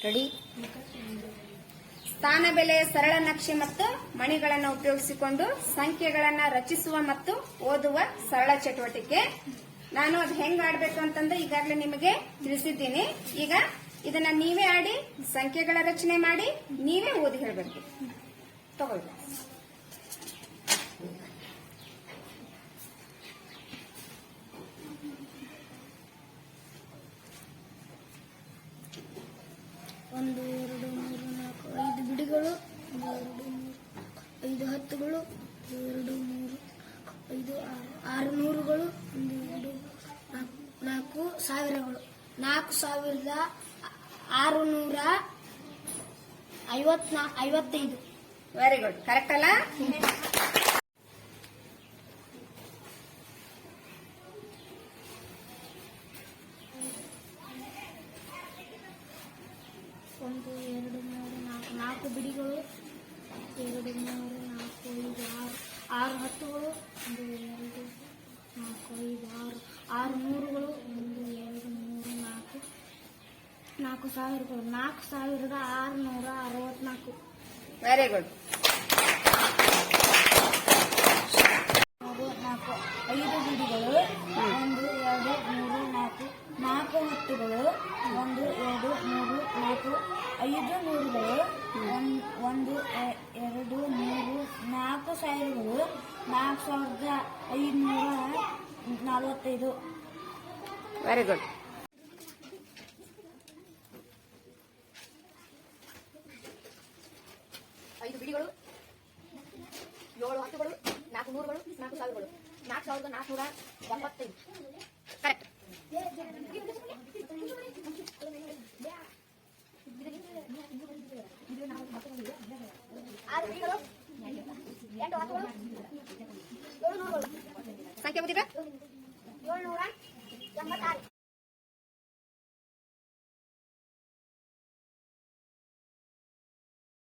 Ready. ಸ್ಥಾನ ಬೆಲೆಯ ಸರಳ ನಕ್ಷೆ ಮತ್ತು ಮಣಿಗಳನ್ನು ಉಪಯೋಗಿಸಿಕೊಂಡು ಸಂಖ್ಯೆಗಳನ್ನು ರಚಿಸುವ ಮತ್ತು ಓದುವ ಸರಳ ಚಟುವಟಿಕೆ. ನಾನು ಅದು ಹೆಂಗ್ ಆಡ್ಬೇಕು ಅಂತಂದ್ರೆ ಈಗಾಗಲೇ ನಿಮಗೆ ತಿಳಿಸಿದ್ದೀನಿ. ಈಗ ಇದನ್ನ ನೀವೇ ಆಡಿ ಸಂಖ್ಯೆಗಳ ರಚನೆ ಮಾಡಿ ನೀವೇ ಓದಿ ಹೇಳಬೇಕು. ತಗೊಳ್ಳಿ. ಒಂದು 2 3 4 5 ಬಿಡಿಗಳು, 5 ಹತ್ತುಗಳು, 2 3 5 6 ನೂರುಗಳು, 1 2 4 ಸಾವಿರಗಳು, 4655. Very good. ಕರೆಕ್ಟ್ ಅಲ್ಲ? ಒಂದು 2 3 4 ಬಿಡಿಗಳು, 2 3 4 5 6 ಹತ್ತುಗಳು, 1 2 4 5 6 ನೂರುಗಳು, 1 2 3 4 ಸಾವಿರಗಳು, 4664. Very good. 5 ಬಿಡಿಗಳು, 1 2 3 4 ಹತ್ತುಗಳು, 1 2 3 4 5 ನೂರುಗಳು, 1 2 3 4 ಸಾವಿರಗಳು, 4545. Very good. 5 ಬಿಡಿಗಳು, 7 ಹತ್ತುಗಳು, 4 ನೂರುಗಳು, 4 ಸಾವಿರಗಳು, 4475. Correct. 6 ಬಿಡಿಗಳು, 8 ಹತ್ತುಗಳು, 7 ನೂರುಗಳು. ಸಂಖ್ಯೆ ಓದಿದ್ರೆ 786.